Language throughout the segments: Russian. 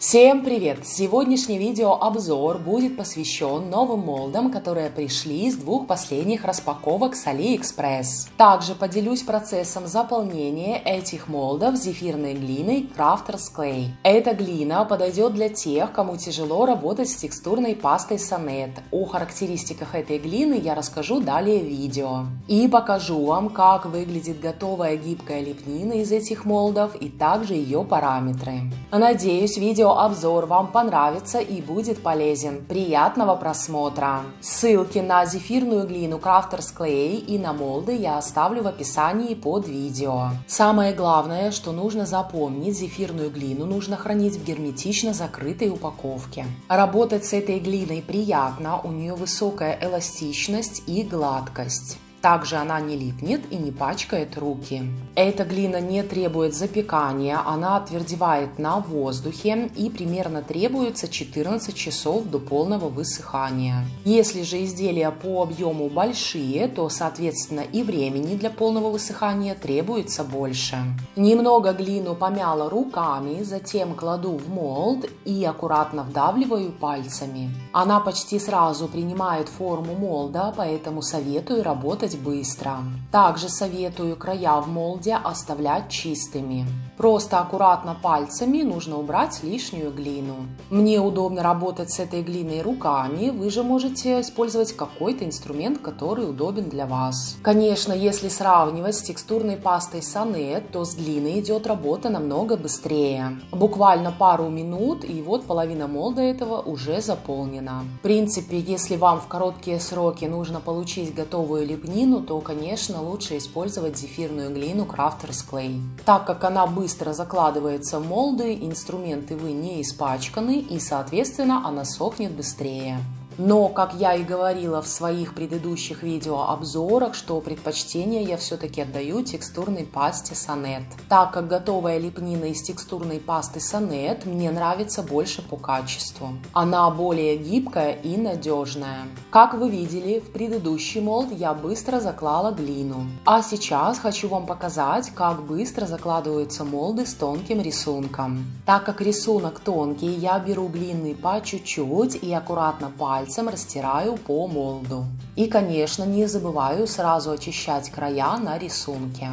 Всем привет! Сегодняшний видеообзор будет посвящен новым молдам, которые пришли из двух последних распаковок с AliExpress. Также поделюсь процессом заполнения этих молдов зефирной глиной Crafters Clay. Эта глина подойдет для тех, кому тяжело работать с текстурной пастой Sonnet. О характеристиках этой глины я расскажу далее в видео. И покажу вам, как выглядит готовая гибкая лепнина из этих молдов и также ее параметры. Надеюсь, видеообзор вам понравится и будет полезен. Приятного просмотра! Ссылки на зефирную глину Crafters Clay и на молды я оставлю в описании под видео. Самое главное, что нужно запомнить: зефирную глину нужно хранить в герметично закрытой упаковке. Работать с этой глиной приятно, у нее высокая эластичность и гладкость. Также она не липнет и не пачкает руки. Эта глина не требует запекания, она отвердевает на воздухе и примерно требуется 14 часов до полного высыхания. Если же изделия по объему большие, то соответственно и времени для полного высыхания требуется больше. Немного глину помяла руками, затем кладу в молд и аккуратно вдавливаю пальцами. Она почти сразу принимает форму молда, поэтому советую работать быстро. Также советую края в молде оставлять чистыми. Просто аккуратно пальцами нужно убрать лишнюю глину. Мне удобно работать с этой глиной руками, вы же можете использовать какой-то инструмент, который удобен для вас. Конечно, если сравнивать с текстурной пастой Sonnet, то с глиной идет работа намного быстрее. Буквально пару минут, и вот половина молда этого уже заполнена. В принципе, если вам в короткие сроки нужно получить готовую лепнину, то, конечно, лучше использовать зефирную глину Crafters Clay. Так как она быстро закладывается в молды, инструменты вы не испачканы и, соответственно, она сохнет быстрее. Но, как я и говорила в своих предыдущих видеообзорах, что предпочтение я все-таки отдаю текстурной пасте Sonnet. Так как готовая лепнина из текстурной пасты Sonnet мне нравится больше по качеству. Она более гибкая и надежная. Как вы видели, в предыдущий молд я быстро заклала глину. А сейчас хочу вам показать, как быстро закладываются молды с тонким рисунком. Так как рисунок тонкий, я беру глины по чуть-чуть и аккуратно пальцем растираю по молду. И, конечно, не забываю сразу очищать края на рисунке.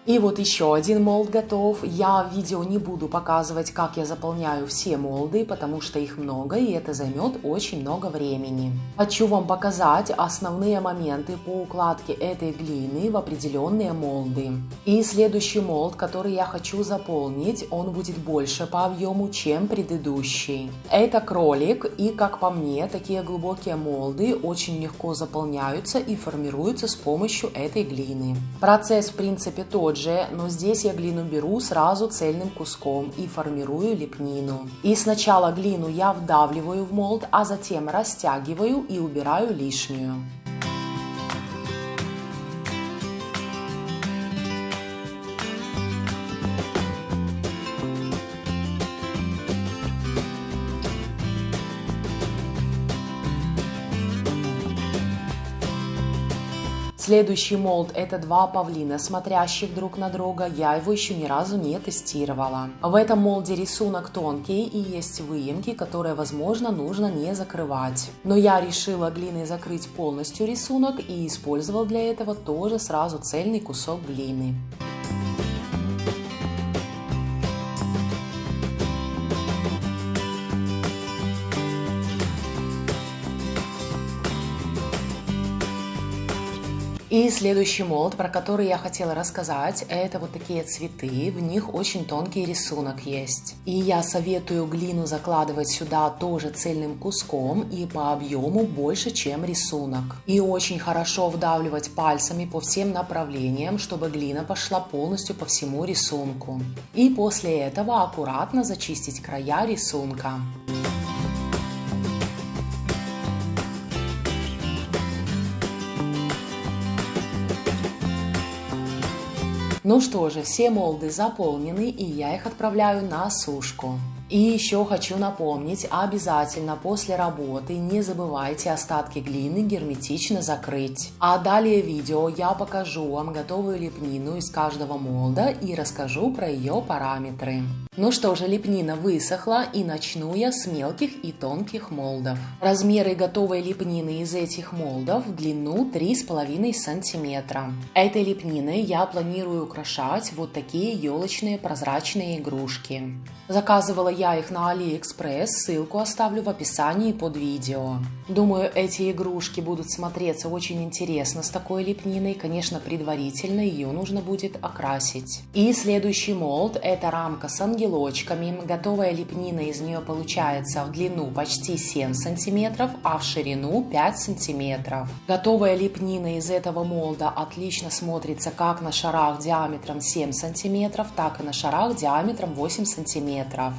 И вот еще один молд готов. Я в видео не буду показывать, как я заполняю все молды, потому что их много и это займет очень много времени. Хочу вам показать основные моменты по укладке этой глины в определенные молды. И следующий молд, который я хочу заполнить, он будет больше по объему, чем предыдущий. Это кролик, и, как по мне, такие глубокие молды очень легко заполняются и формируются с помощью этой глины. Процесс, в принципе, тот же, но здесь я глину беру сразу цельным куском и формирую лепнину. И сначала глину я вдавливаю в молд, а затем растягиваю и убираю лишнюю. Следующий молд — это два павлина, смотрящих друг на друга. Я его еще ни разу не тестировала. В этом молде рисунок тонкий и есть выемки, которые, возможно, нужно не закрывать. Но я решила глиной закрыть полностью рисунок и использовала для этого тоже сразу цельный кусок глины. И следующий молд, про который я хотела рассказать, это вот такие цветы, в них очень тонкий рисунок есть. И я советую глину закладывать сюда тоже цельным куском и по объему больше, чем рисунок. И очень хорошо вдавливать пальцами по всем направлениям, чтобы глина пошла полностью по всему рисунку. И после этого аккуратно зачистить края рисунка. Ну что же, все молды заполнены, и я их отправляю на сушку. И еще хочу напомнить, обязательно после работы не забывайте остатки глины герметично закрыть. А далее в видео я покажу вам готовую лепнину из каждого молда и расскажу про ее параметры. Ну что же, лепнина высохла, и начну я с мелких и тонких молдов. Размеры готовой лепнины из этих молдов в длину 3,5 см. Этой лепниной я планирую украшать вот такие елочные прозрачные игрушки. Заказывала я их на AliExpress, ссылку оставлю в описании под видео. Думаю, эти игрушки будут смотреться очень интересно с такой лепниной. Конечно, предварительно ее нужно будет окрасить. И следующий молд — это рамка с ангелочками. Готовая лепнина из нее получается в длину почти 7 см, а в ширину 5 см. Готовая лепнина из этого молда отлично смотрится как на шарах диаметром 7 см, так и на шарах диаметром 8 см.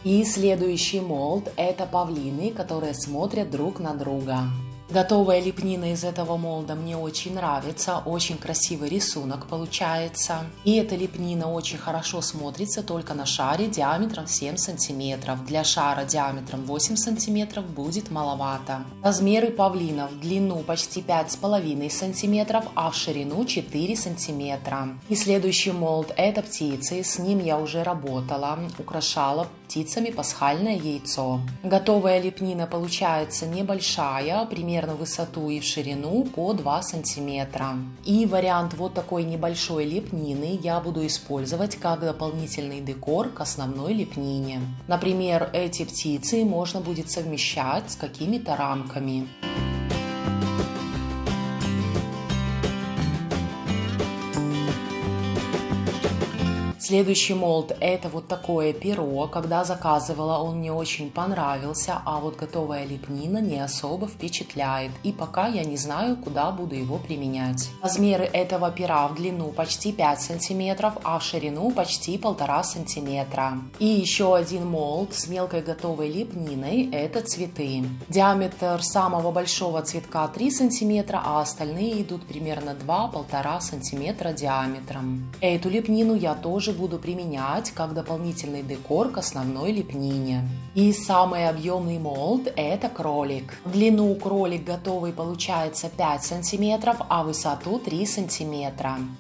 И следующий молд — это павлины, которые смотрят друг на друга. Готовая лепнина из этого молда мне очень нравится, очень красивый рисунок получается. И эта лепнина очень хорошо смотрится только на шаре диаметром 7 см. Для шара диаметром 8 см будет маловато. Размеры павлинов в длину почти 5,5 см, а в ширину 4 см. И следующий молд — это птицы, с ним я уже работала, украшала птицами пасхальное яйцо. Готовая лепнина получается небольшая, примерно в высоту и в ширину по 2 см. И вариант вот такой небольшой лепнины я буду использовать как дополнительный декор к основной лепнине. Например, эти птицы можно будет совмещать с какими-то рамками. Следующий молд — это вот такое перо. Когда заказывала, он мне очень понравился, а вот готовая лепнина не особо впечатляет. И пока я не знаю, куда буду его применять. Размеры этого пера в длину почти 5 см, а в ширину почти 1,5 см. И еще один молд с мелкой готовой лепниной — это цветы. Диаметр самого большого цветка 3 см, а остальные идут примерно 2-1,5 см диаметром. Эту лепнину я тоже буду применять как дополнительный декор к основной лепнине. И самый объемный молд — это кролик. В длину кролик готовый получается 5 см, а высоту 3 см.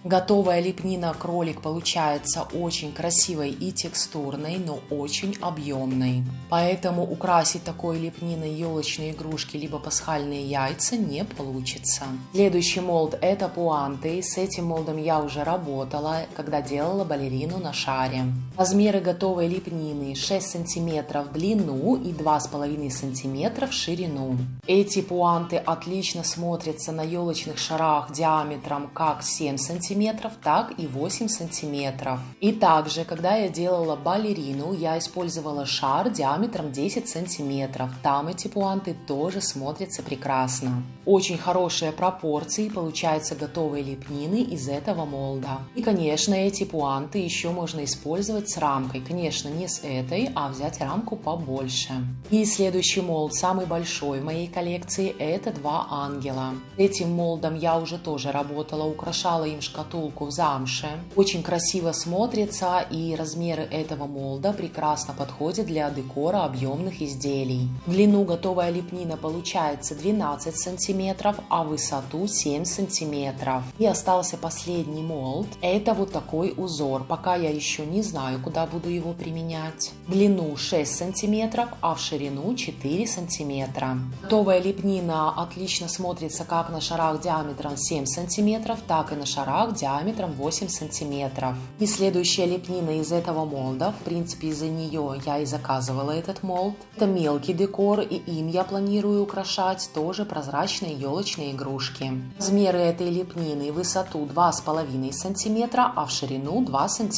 Готовая лепнина кролик получается очень красивой и текстурной, но очень объемной. Поэтому украсить такой лепниной елочные игрушки либо пасхальные яйца не получится. Следующий молд — это пуанты. С этим молдом я уже работала, когда делала балерину на шаре. Размеры готовой лепнины 6 см в длину и 2,5 см в ширину. Эти пуанты отлично смотрятся на елочных шарах диаметром как 7 см, так и 8 см. И также, когда я делала балерину, я использовала шар диаметром 10 см. Там эти пуанты тоже смотрятся прекрасно. Очень хорошие пропорции получаются готовой лепнины из этого молда. И, конечно, эти пуанты еще можно использовать с рамкой. Конечно, не с этой, а взять рамку побольше. И следующий молд, самый большой в моей коллекции, это два ангела. Этим молдом я уже тоже работала, украшала им шкатулку в замше. Очень красиво смотрится, и размеры этого молда прекрасно подходят для декора объемных изделий. В длину готовая лепнина получается 12 см, а в высоту 7 см. И остался последний молд. Это вот такой узор. Пока пока я еще не знаю, куда буду его применять. В длину 6 см, а в ширину 4 см. Готовая лепнина отлично смотрится как на шарах диаметром 7 см, так и на шарах диаметром 8 см. И следующая лепнина из этого молда, в принципе из-за нее я и заказывала этот молд. Это мелкий декор, и им я планирую украшать тоже прозрачные елочные игрушки. Размеры этой лепнины: в высоту 2,5 см, а в ширину 2 см.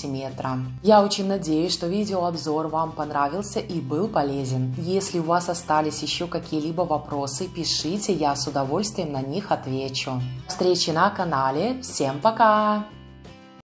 Я очень надеюсь, что видеообзор вам понравился и был полезен. Если у вас остались еще какие-либо вопросы, пишите, я с удовольствием на них отвечу. До встречи на канале. Всем пока!